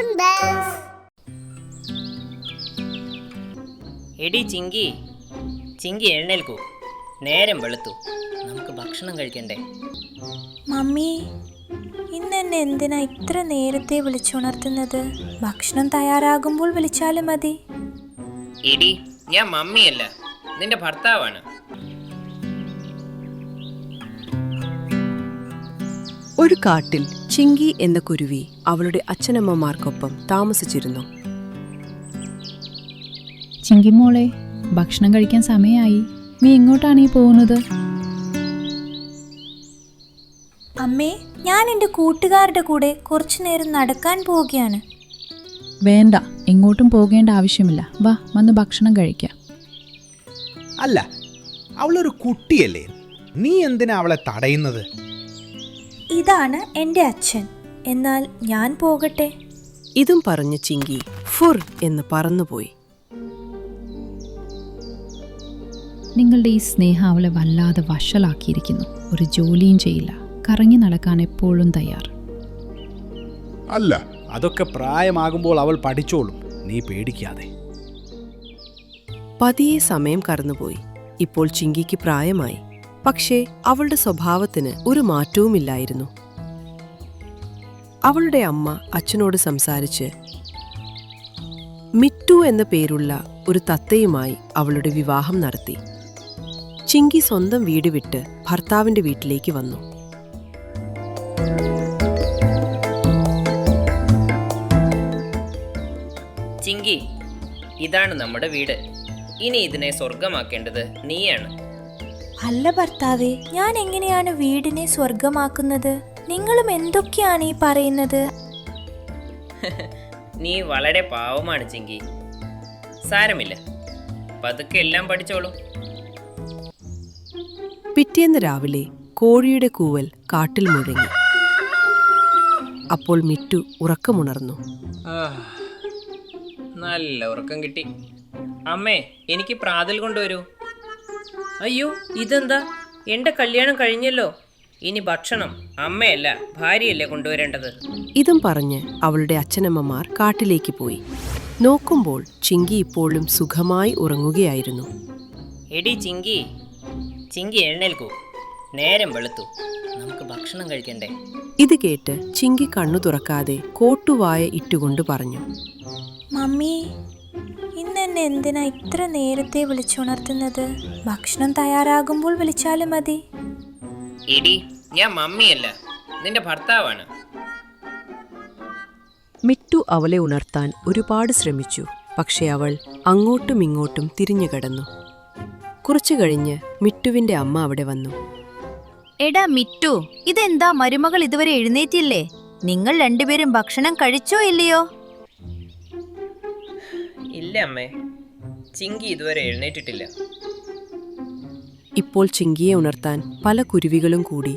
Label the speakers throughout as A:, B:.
A: Cartoon Bells.
B: എടി ചിങ്കി, ചിങ്കി എഴുന്നേൽക്കൂ, നേരം വെളുത്തു, നമുക്ക് ഭക്ഷണം കഴിക്കണ്ടേ?
C: മമ്മി, ഇന്ന് എന്നെ എന്തിനാ ഇത്ര നേരത്തെ വിളിച്ചുണർത്തുന്നത്? ഭക്ഷണം തയ്യാറാകുമ്പോൾ വിളിച്ചാലും മതി.
B: എടി, ഞാൻ മമ്മിയല്ല, നിന്റെ ഭർത്താവാണ്.
D: ഒരു കാട്ടിൽ ചിങ്കി എന്ന കുരുവി അവളുടെ അച്ഛനമ്മമാർക്കൊപ്പം താമസിച്ചിരുന്നു.
E: ചിങ്കിമോളെ, ഭക്ഷണം കഴിക്കാൻ സമയമായി. നീ എങ്ങോട്ടാണ് ഈ പോകുന്നത്?
C: അമ്മേ, ഞാൻ എൻ്റെ കൂട്ടുകാരുടെ കൂടെ കുറച്ചു നേരം നടക്കാൻ പോവുകയാണ്.
E: വേണ്ട, എങ്ങോട്ടും പോകേണ്ട ആവശ്യമില്ല. വാ, വന്ന് ഭക്ഷണം കഴിക്കാം.
F: അല്ല, അവളൊരു കുട്ടിയല്ലേ, നീ എന്തിനാ അവളെ തടയുന്നത്?
C: ഇതാണ് എൻ്റെ അച്ഛൻ, എന്നാൽ ഞാൻ പോകട്ടെ.
D: ഇതും പറഞ്ഞ് ചിങ്കി ഫുർ എന്ന് പറന്നുപോയി.
E: നിങ്ങളുടെ ഈ സ്നേഹം അവളെ വല്ലാതെ വഷളാക്കിയിരിക്കുന്നു. ഒരു ജോലിയും ചെയ്യില്ല, കറങ്ങി നടക്കാൻ എപ്പോഴും തയ്യാർ.
F: അല്ല, അതൊക്കെ പ്രായമാകുമ്പോൾ അവൾ പഠിച്ചോളും, നീ പേടിക്കാതെ.
D: പതിയെ സമയം കടന്നുപോയി. ഇപ്പോൾ ചിങ്കിക്ക് പ്രായമായി. പക്ഷേ അവളുടെ സ്വഭാവത്തിന് ഒരു മാറ്റവുമില്ലായിരുന്നു. അവളുടെ അമ്മ അച്ഛനോട് സംസാരിച്ച് മിറ്റു എന്ന പേരുള്ള ഒരു തത്തയുമായി അവളുടെ വിവാഹം നടത്തി. ചിങ്കി സ്വന്തം വീട് വിട്ട് ഭർത്താവിന്റെ വീട്ടിലേക്ക് വന്നു.
B: ചിങ്കി, ഇതാണ് നമ്മുടെ വീട്. ഇനി ഇതിനെ സ്വർഗമാക്കേണ്ടത് നീയാണ്.
C: അല്ല ഭർത്താവേ, ഞാൻ എങ്ങനെയാണ് വീടിനെ സ്വർഗമാക്കുന്നത്? നിങ്ങളും എന്തൊക്കെയാണ് ഈ പറയുന്നത്?
B: നീ വളരെ പാവമാണ് ചിങ്കി. സാരമില്ല, പതുക്കെ എല്ലാം പഠിച്ചോളൂ.
D: പിറ്റേന്ന് രാവിലെ കോഴിയുടെ കൂവൽ കാട്ടിൽ മുഴങ്ങി. അപ്പോൾ മിറ്റു ഉറക്കമുണർന്നു.
B: നല്ല ഉറക്കം കിട്ടി. അമ്മേ, എനിക്ക് പ്രാതൽ കൊണ്ടുവരൂ. അയ്യോ, ഇതെന്താ? എൻ്റെ കല്യാണം കഴിഞ്ഞല്ലോ. ഇനി ഭക്ഷണം അമ്മയല്ല ഭാര്യയല്ലേ കൊണ്ടുവരേണ്ടത്.
D: ഇതും പറഞ്ഞ് അവളുടെ അച്ഛനമ്മമാർ കാട്ടിലേക്ക് പോയി. നോക്കുമ്പോൾ ചിങ്കി ഇപ്പോഴും സുഖമായി ഉറങ്ങുകയായിരുന്നു.
B: എടി ചിങ്കി, ചിങ്കി എഴുന്നേൽക്കൂ, നേരം വെളുത്തു, നമുക്ക് ഭക്ഷണം കഴിക്കണ്ടേ?
D: ഇത് കേട്ട് ചിങ്കി കണ്ണു തുറക്കാതെ കോട്ടുവായ ഇട്ടുകൊണ്ട് പറഞ്ഞു,
C: മമ്മി, ഇന്ന് എന്നെ എന്തിനാ ഇത്ര നേരത്തെ വിളിച്ചുണർത്തുന്നത്? ഭക്ഷണം തയ്യാറാകുമ്പോൾ വിളിച്ചാലും മതി.
B: എടി, ഞാൻ മമ്മിയല്ല, നിന്റെ ഭർത്താവാണ്.
D: മിറ്റു അവളെ ഉണർത്താൻ ഒരുപാട് ശ്രമിച്ചു. പക്ഷെ അവൾ അങ്ങോട്ടും ഇങ്ങോട്ടും തിരിഞ്ഞു കിടന്നു. കുറച്ചു കഴിഞ്ഞ് മിറ്റുവിന്റെ അമ്മ അവിടെ വന്നു.
G: എടാ മിറ്റു, ഇതെന്താ മരുമകൾ ഇതുവരെ എഴുന്നേറ്റില്ലേ? നിങ്ങൾ രണ്ടുപേരും ഭക്ഷണം കഴിച്ചോ ഇല്ലയോ?
B: ഇല്ല അമ്മേ, ചിങ്കി ഇതുവരെ എഴുന്നേറ്റിട്ടില്ല.
D: ഇപ്പോൾ ചിങ്കിയെ ഉണർത്താൻ പല കുരുവികളും കൂടി.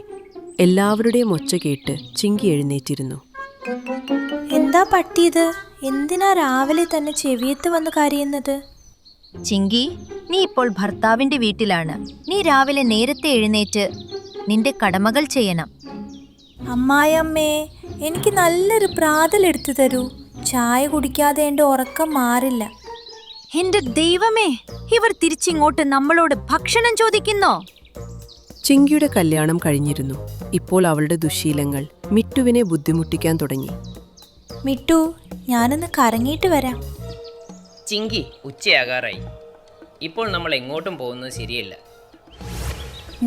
D: എല്ലാവരുടെയും ഒച്ച കേട്ട് ചിങ്കി എഴുന്നേറ്റിരുന്നു.
C: എന്താ പട്ടിയത്? എന്തിനാ രാവിലെ തന്നെ ചെവിയത്ത് വന്ന് കരയുന്നത്?
G: ചിങ്കി, നീ ഇപ്പോൾ ഭർത്താവിന്റെ വീട്ടിലാണ്. നീ രാവിലെ നേരത്തെ എഴുന്നേറ്റ് നിന്റെ കടമകൾ ചെയ്യണം.
C: അമ്മായിയമ്മേ, എനിക്ക് നല്ലൊരു പ്രാതൽ എടുത്തു തരൂ. ചായ കുടിക്കാതെ എൻ്റെ ഉറക്കം മാറില്ല.
G: എന്റെ ദൈവമേ, ഇവർ തിരിച്ചിങ്ങോട്ട് നമ്മളോട് ഭക്ഷണം ചോദിക്കുന്നോ?
D: ചിങ്കിയുടെ കല്യാണം കഴിഞ്ഞിരുന്നു. ഇപ്പോൾ അവളുടെ ദുശീലങ്ങൾ മിറ്റുവിനെ ബുദ്ധിമുട്ടിക്കാൻ തുടങ്ങി.
C: മിട്ടു, ഞാനൊന്ന് കറങ്ങിയിട്ട് വരാം.
B: ചിങ്കി, ഉച്ചയാകാറായി. ഇപ്പോൾ നമ്മൾ എങ്ങോട്ടും പോകുന്നത് ശരിയല്ല.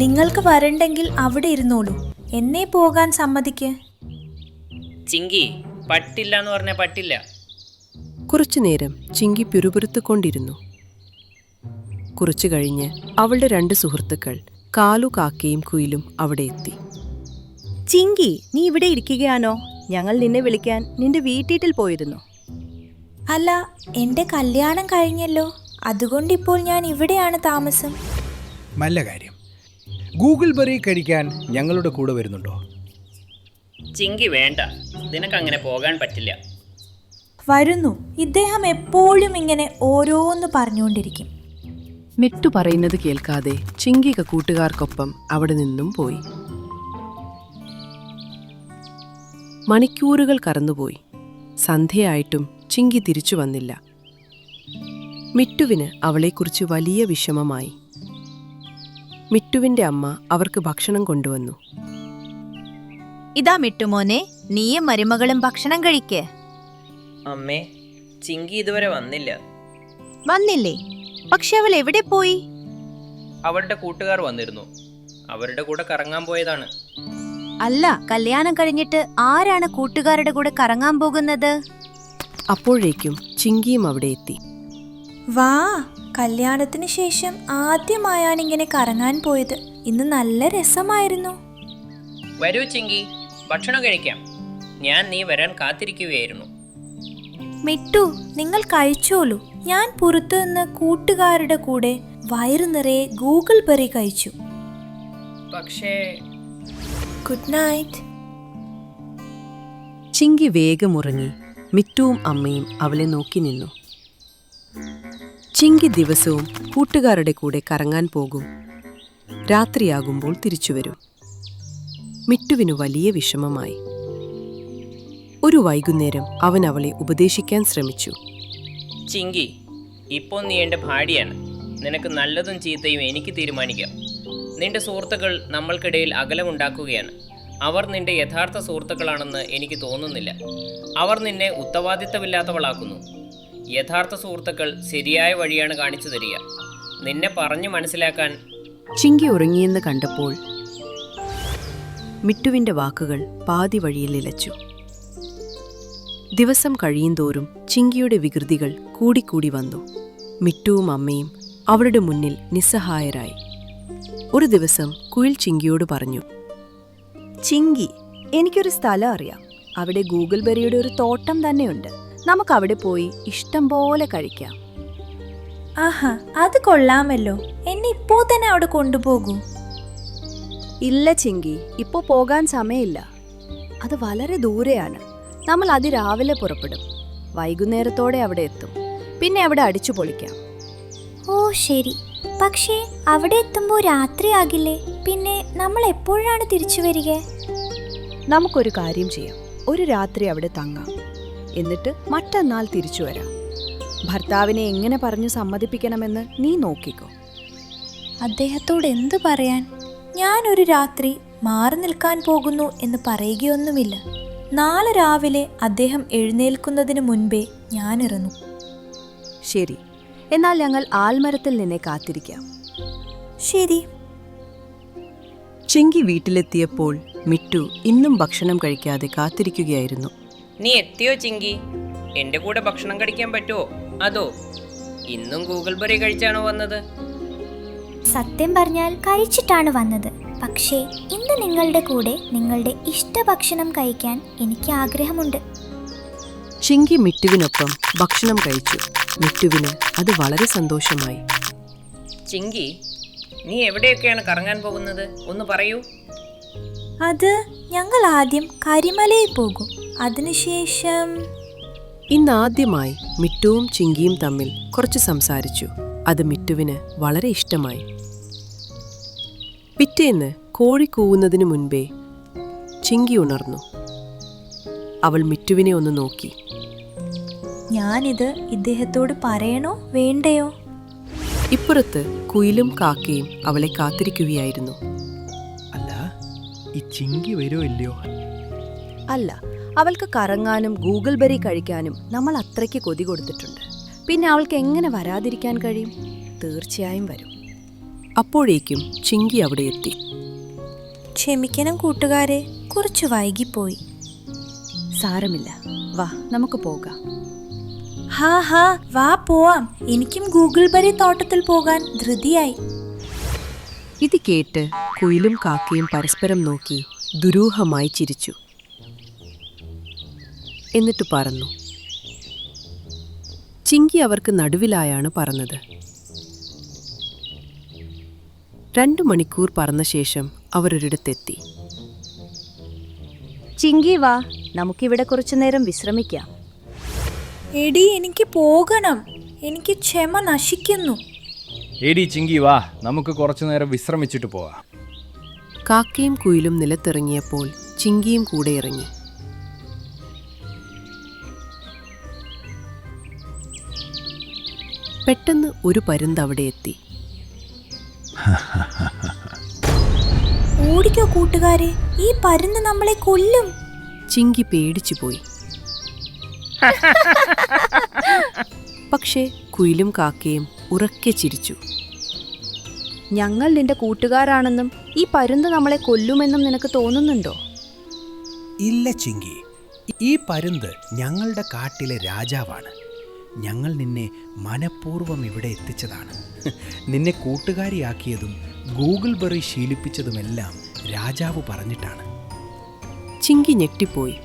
C: നിങ്ങൾക്ക് വരണ്ടെങ്കിൽ അവിടെ ഇരുന്നോളൂ, എന്നെ പോകാൻ സമ്മതിക്ക്.
B: ചിങ്കി, പറ്റില്ല എന്ന് പറഞ്ഞാൽ പറ്റില്ല.
D: കുറച്ചുനേരം ചിങ്കി പിറുപിറുത്തുകൊണ്ടിരുന്നു. കുറച്ചു കഴിഞ്ഞ് അവളുടെ 2 സുഹൃത്തുക്കൾ കാലു, കാക്കയും കുയിലും അവിടെ എത്തി.
H: ചിങ്കി, നീ ഇവിടെ ഇരിക്കുകയാണോ? ഞങ്ങൾ നിന്നെ വിളിക്കാൻ നിന്റെ വീട്ടിൽ പോയിരുന്നു.
C: അല്ല, എൻ്റെ കല്യാണം കഴിഞ്ഞല്ലോ, അതുകൊണ്ടിപ്പോൾ ഞാൻ ഇവിടെയാണ് താമസം.
F: നല്ല കാര്യം. ഗൂഗിൾ ബെറി കഴിക്കാൻ ഞങ്ങളുടെ കൂടെ വരുന്നുണ്ടോ?
B: ചിങ്കി വേണ്ട, നിനക്കങ്ങനെ പോകാൻ പറ്റില്ല.
C: വരുന്നു. ഇദ്ദേഹം എപ്പോഴും ഇങ്ങനെ ഓരോന്ന് പറഞ്ഞുകൊണ്ടിരിക്കും.
D: മിറ്റു പറയുന്നത് കേൾക്കാതെ ചിങ്കിക കൂട്ടുകാർക്കൊപ്പം അവിടെ നിന്നും പോയി. മണിക്കൂറുകൾ കടന്നുപോയി. സന്ധ്യയായിട്ടും ചിങ്കി തിരിച്ചു വന്നില്ല. മിട്ടുവിന് അവളെക്കുറിച്ച് വലിയ വിഷമമായി. മിട്ടുവിന്റെ അമ്മ അവർക്ക് ഭക്ഷണം കൊണ്ടുവന്നു.
G: ഇതാ മിട്ടുമോനെ, നീയും മരുമകളും ഭക്ഷണം കഴിക്കേ.
B: അമ്മേ, ചിങ്കി ഇതുവരെ വന്നില്ല.
G: വന്നില്ലേ? പക്ഷെ അവൾ എവിടെ പോയി?
B: അവളുടെ കൂട്ടുകാർ വന്നിരുന്നു. അവരുടെ കൂടെ കറങ്ങാൻ പോയതാണ്.
G: അല്ല, കല്യാണം കഴിഞ്ഞിട്ട് ആരാണ് കൂട്ടുകാരുടെ കൂടെ കറങ്ങാൻ പോകുന്നത്?
D: അപ്പോഴേക്കും ചിങ്കിയും അവിടെ എത്തി.
C: വാ, കല്യാണത്തിന് ശേഷം ആദ്യമായാണ് ഇങ്ങനെ കറങ്ങാൻ പോയത്. ഇന്ന് നല്ല രസമായിരുന്നു.
B: വരൂ ചിങ്കി, ഭക്ഷണം കഴിക്കാം. ഞാൻ നീ വരാൻ കാത്തിരിക്കുകയായിരുന്നു.
C: മിട്ടു, നിങ്ങൾ കഴിച്ചോളൂ. ഞാൻ പുറത്തു നിന്ന് കൂട്ടുകാരുടെ കൂടെ വയറു നിറയെ ഗൂഗിൾ ബെറി കഴിച്ചു.
B: പക്ഷേ
C: ഗുഡ് നൈറ്റ്.
D: ചിങ്കി വേഗം ഉറങ്ങി. മിട്ടുവും അമ്മയും അവളെ നോക്കി നിന്നു. ചിങ്കി ദിവസവും കൂട്ടുകാരുടെ കൂടെ കറങ്ങാൻ പോകും. രാത്രിയാകുമ്പോൾ തിരിച്ചുവരും. മിട്ടുവിനു വലിയ വിഷമമായി. ഒരു വൈകുന്നേരം അവൻ അവളെ ഉപദേശിക്കാൻ ശ്രമിച്ചു.
B: ചിങ്കി, ഇപ്പോൾ നീ എൻ്റെ ഭാര്യയാണ്. നിനക്ക് നല്ലതും ചീത്തയും എനിക്ക് തീരുമാനിക്കാം. നിന്റെ സുഹൃത്തുക്കൾ നമ്മൾക്കിടയിൽ അകലമുണ്ടാക്കുകയാണ്. അവർ നിന്റെ യഥാർത്ഥ സുഹൃത്തുക്കളാണെന്ന് എനിക്ക് തോന്നുന്നില്ല. അവർ നിന്നെ ഉത്തരവാദിത്തമില്ലാത്തവളാക്കുന്നു. യഥാർത്ഥ സുഹൃത്തുക്കൾ ശരിയായ വഴിയാണ് കാണിച്ചു തരിക. നിന്നെ പറഞ്ഞു മനസ്സിലാക്കാൻ.
D: ചിങ്കി ഉറങ്ങിയെന്ന് കണ്ടപ്പോൾ മിട്ടുവിന്റെ വാക്കുകൾ പാതി വഴിയിൽ നിലച്ചു. ദിവസം കഴിയുന്തോറും ചിങ്കിയുടെ വികൃതികൾ കൂടിക്കൂടി വന്നു. മിട്ടുവും അമ്മയും അവളുടെ മുന്നിൽ നിസ്സഹായരായി. ഒരു ദിവസം കുയിൽ ചിങ്കിയോട് പറഞ്ഞു.
H: ചിങ്കി, എനിക്കൊരു സ്ഥലം അറിയാം. അവിടെ ഗൂഗിൾ ബെറിയുടെ ഒരു തോട്ടം തന്നെയുണ്ട്. നമുക്ക് അവിടെ പോയി ഇഷ്ടം പോലെ കഴിക്കാം.
C: ആഹാ, അത് കൊള്ളാമല്ലോ. എന്നെ ഇപ്പോ തന്നെ അവിടെ കൊണ്ടുപോകൂ.
H: ഇല്ല ചിങ്കി, ഇപ്പോ പോകാൻ സമയമില്ല. അത് വളരെ ദൂരെയാണ്. നമ്മൾ അതിരാവിലെ പുറപ്പെടും. വൈകുന്നേരത്തോടെ അവിടെ എത്തും. പിന്നെ അവിടെ അടിച്ചു പൊളിക്കാം.
C: ഓ ശരി, പക്ഷേ അവിടെ എത്തുമ്പോൾ രാത്രിയാകില്ലേ? പിന്നെ നമ്മൾ എപ്പോഴാണ് തിരിച്ചു വരിക?
H: നമുക്കൊരു കാര്യം ചെയ്യാം. ഒരു രാത്രി അവിടെ തങ്ങാം. എന്നിട്ട് മറ്റന്നാൾ തിരിച്ചു വരാം. ഭർത്താവിനെ എങ്ങനെ പറഞ്ഞു സമ്മതിപ്പിക്കണമെന്ന് നീ നോക്കിക്കോ.
C: അദ്ദേഹത്തോട് എന്തു പറയാൻ? ഞാനൊരു രാത്രി മാറി നിൽക്കാൻ പോകുന്നു എന്ന് പറയുകയൊന്നുമില്ല. നാളെ രാവിലെ അദ്ദേഹം എഴുന്നേൽക്കുന്നതിന് മുൻപേ ഞാൻ ഇറങ്ങും.
H: ശരി, എന്നാൽ ഞങ്ങൾ ആൽമരത്തിൽ നിന്നെ കാത്തിരിക്കാം.
C: ശരി.
D: ചിങ്കി വീട്ടിലെത്തിയപ്പോൾ മിട്ടു ഇന്നും ഭക്ഷണം കഴിക്കാതെ കാത്തിരിക്കുകയായിരുന്നു.
B: നീ എത്തിയോ ചിങ്കി? എൻ്റെ കൂടെ ഭക്ഷണം കഴിക്കാൻ പറ്റുമോ? അതോ ഇന്നും ഗൂഗിൾ ബെറി കഴിച്ചാണോ വന്നത്?
A: സത്യം പറഞ്ഞാൽ കഴിച്ചിട്ടാണ് വന്നത്. പക്ഷേ ഇന്ന് നിങ്ങളുടെ കൂടെ നിങ്ങളുടെ ഇഷ്ടഭക്ഷണം കഴിക്കാൻ എനിക്ക് ആഗ്രഹമുണ്ട്.
D: ചിങ്കി മിട്ടുവിനൊപ്പം ഭക്ഷണം കഴിച്ചു. മിട്ടുവിന് അത് വളരെ സന്തോഷമായി.
B: ചിങ്കി, നീ എവിടെയൊക്കെയാണ് കറങ്ങാൻ പോകുന്നത്? ഒന്ന് പറയൂ.
C: അത് ഞങ്ങൾ ആദ്യം കരിമലയിൽ പോകും. അതിനുശേഷം
D: ഇന്നാദ്യമായി മിട്ടുവും ചിങ്കിയും തമ്മിൽ കുറച്ച് സംസാരിച്ചു. അത് മിട്ടുവിന് വളരെ ഇഷ്ടമായി. പിറ്റേന്ന് കോഴി കൂവുന്നതിനു മുൻപേ ചിങ്കി ഉണർന്നു. അവൾ മിട്ടുവിനെ ഒന്ന് നോക്കി.
C: ഞാനിത് ഇദ്ദേഹത്തോട് പറയണോ വേണ്ടയോ?
D: ഇപ്പുറത്ത് കുയിലും കാക്കയും അവളെ കാത്തിരിക്കുകയായിരുന്നു.
F: അല്ല, ഈ ചിങ്കി വരുമോ ഇല്ലയോ?
H: അല്ല, അവൾക്ക് കറങ്ങാനും ഗൂഗിൾ ബെറി കഴിക്കാനും നമ്മൾ അത്രയ്ക്ക് കൊതി കൊടുത്തിട്ടുണ്ട്. പിന്നെ അവൾക്ക് എങ്ങനെ വരാതിരിക്കാൻ കഴിയും? തീർച്ചയായും വരും.
D: അപ്പോഴേക്കും ചിങ്കി അവിടെ എത്തി.
C: ക്ഷമിക്കണം കൂട്ടുകാരെ, കുറച്ച് വൈകിപ്പോയി.
H: സാരമില്ല, വാ നമുക്ക് പോകാം.
C: ഹാ ഹാ, വാ പോവാം. എനിക്കും ഗൂഗിൾ ബെറി തോട്ടത്തിൽ പോകാൻ ധൃതിയായി.
D: ഇത് കേട്ട് കുയിലും കാക്കയും പരസ്പരം നോക്കി ദുരൂഹമായി ചിരിച്ചു. എന്നിട്ട് പറന്നു. ചിങ്കി അവർക്ക് നടുവിലായാണ് പറന്നത്. 2 മണിക്കൂർ പറന്ന ശേഷം അവരൊരിടത്തെത്തി.
H: ചിങ്കി വാ, നമുക്കിവിടെ കുറച്ചു നേരം വിശ്രമിക്കാം.
C: എടി, എനിക്ക് പോകണം. എനിക്ക് ക്ഷമ നശിക്കുന്നു.
F: എടി ചിങ്കി വാ, നമുക്ക് കുറച്ചു നേരം വിശ്രമിച്ചിട്ട് പോവാം.
D: കാക്കയും കുയിലും നിലത്തിറങ്ങിയപ്പോൾ ചിങ്കിയും കൂടെ ഇറങ്ങി. പെട്ടെന്ന് ഒരു പരുന്ത് അവിടെ എത്തി.
C: ഓടിക്കോ കൂട്ടുകാരെ, ഈ പരുന്ന് നമ്മളെ കൊല്ലും.
D: ചിങ്കി പേടിച്ചു പോയി. പക്ഷേ കുയിലും കാക്കയും ഉറക്കെ ചിരിച്ചു.
H: ഞങ്ങൾ നിന്റെ കൂട്ടുകാരാണെന്നും ഈ പരുന്ത് നമ്മളെ കൊല്ലുമെന്നും നിനക്ക് തോന്നുന്നുണ്ടോ?
F: ഇല്ല ചിങ്കി, ഈ പരുന്ത് ഞങ്ങളുടെ കാട്ടിലെ രാജാവാണ്. ഞങ്ങൾ നിന്നെ മനഃപൂർവ്വം ഇവിടെ എത്തിച്ചതാണ്. നിന്നെ കൂട്ടുകാരിയാക്കിയതും ഗൂഗിൾ ബെറി ശീലിപ്പിച്ചതുമെല്ലാം രാജാവ് പറഞ്ഞിട്ടാണ്.
D: ചിങ്കി ഞെട്ടിപ്പോയി.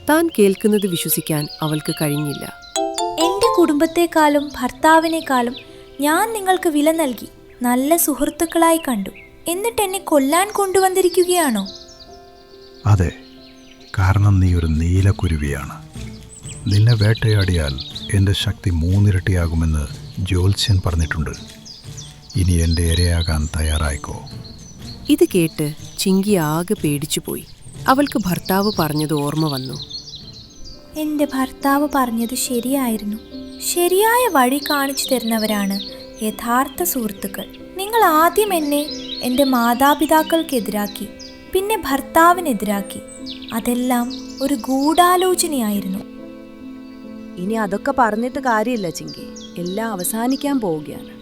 D: താൻ കേൾക്കുന്നത് വിശ്വസിക്കാൻ അവൾക്ക് കഴിഞ്ഞില്ല.
C: എൻ്റെ കുടുംബത്തെക്കാളും ഭർത്താവിനേക്കാളും ഞാൻ നിങ്ങൾക്ക് വില നൽകി, നല്ല സുഹൃത്തുക്കളായി കണ്ടു. എന്നിട്ട് എന്നെ കൊല്ലാൻ കൊണ്ടുവന്നിരിക്കുകയാണോ?
I: അതെ, കാരണം നീ ഒരു നീലക്കുരുവിയാണ്. നിന്നെ വേട്ടയാടിയാൽ എൻ്റെ ശക്തി 3 ഇരട്ടിയാകുമെന്ന് ജ്യോത്സ്യൻ പറഞ്ഞിട്ടുണ്ട്. ഇനി എൻ്റെ ഇരയാകാൻ തയ്യാറായിക്കോ.
D: ഇത് കേട്ട് ചിങ്കി ആകെ പേടിച്ചുപോയി. അവൾക്ക് ഭർത്താവ് പറഞ്ഞത് ഓർമ്മ വന്നു.
C: എൻ്റെ ഭർത്താവ് പറഞ്ഞത് ശരിയായിരുന്നു. ശരിയായ വഴി കാണിച്ചു തരുന്നവരാണ് യഥാർത്ഥ സുഹൃത്തുക്കൾ. നിങ്ങൾ ആദ്യം എന്നെ എൻ്റെ മാതാപിതാക്കൾക്കെതിരാക്കി, പിന്നെ ഭർത്താവിനെതിരാക്കി. അതെല്ലാം ഒരു ഗൂഢാലോചനയായിരുന്നു.
H: ഇനി അതൊക്കെ പറഞ്ഞിട്ട് കാര്യമില്ല ചിങ്കി, എല്ലാം അവസാനിക്കാൻ പോവുകയാണ്.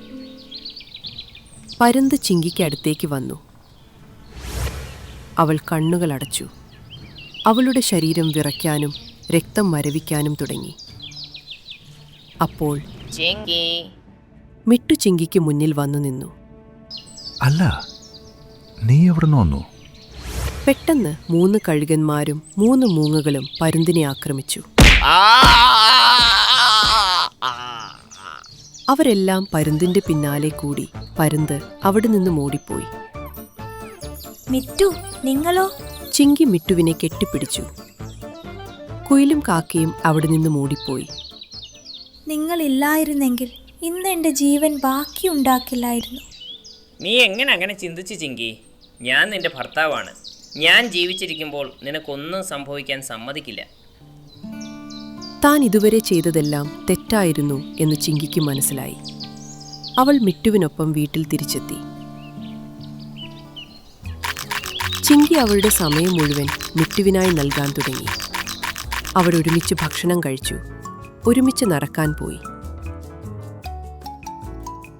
D: പരുന്ത് ചിങ്കിക്ക് അടുത്തേക്ക് വന്നു. അവൾ കണ്ണുകൾ അടച്ചു. അവളുടെ ശരീരം വിറയ്ക്കാനും രക്തം മരവിക്കാനും തുടങ്ങി. അപ്പോൾ
B: ചിങ്കി,
D: മിട്ടു ചിങ്കിക്ക് മുന്നിൽ വന്നു നിന്നു.
I: അല്ല, നീ എവിടുന്ന് വന്നു?
D: പെട്ടെന്ന് 3 കഴുകന്മാരും 3 മൂങ്ങകളും പരുന്തിനെ ആക്രമിച്ചു. അവരെല്ലാം പരുന്തിന്റെ പിന്നാലെ കൂടി. പരുന്ത് അവിടെ നിന്ന് ഓടിപ്പോയി.
C: മിറ്റു, നിങ്ങളോ?
D: ചിങ്കി മിട്ടുവിനെ കെട്ടിപ്പിടിച്ചു. കുയിലും കാക്കയും അവിടെ നിന്ന് ഓടിപ്പോയി.
C: നിങ്ങളില്ലായിരുന്നെങ്കിൽ ഇന്ന് എൻ്റെ ജീവൻ ബാക്കിയുണ്ടാക്കില്ലായിരുന്നു.
B: നീ എങ്ങനെ അങ്ങനെ ചിന്തിച്ചു ചിങ്കി? ഞാൻ നിന്റെ ഭർത്താവാണ്. ഞാൻ ജീവിച്ചിരിക്കുമ്പോൾ നിനക്കൊന്നും സംഭവിക്കാൻ സമ്മതിക്കില്ല.
D: താൻ ഇതുവരെ ചെയ്തതെല്ലാം തെറ്റായിരുന്നു എന്ന് ചിങ്കിക്ക് മനസ്സിലായി. അവൾ മിട്ടുവിനൊപ്പം വീട്ടിൽ തിരിച്ചെത്തി. ചിങ്കി അവളുടെ സമയം മുഴുവൻ മിട്ടുവിനായി നൽകാൻ തുടങ്ങി. അവരൊരുമിച്ച് ഭക്ഷണം കഴിച്ചു, ഒരുമിച്ച് നടക്കാൻ പോയി.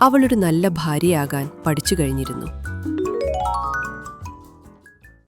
D: അവളൊരു നല്ല ഭാര്യയാകാൻ പഠിച്ചു കഴിഞ്ഞിരുന്നു.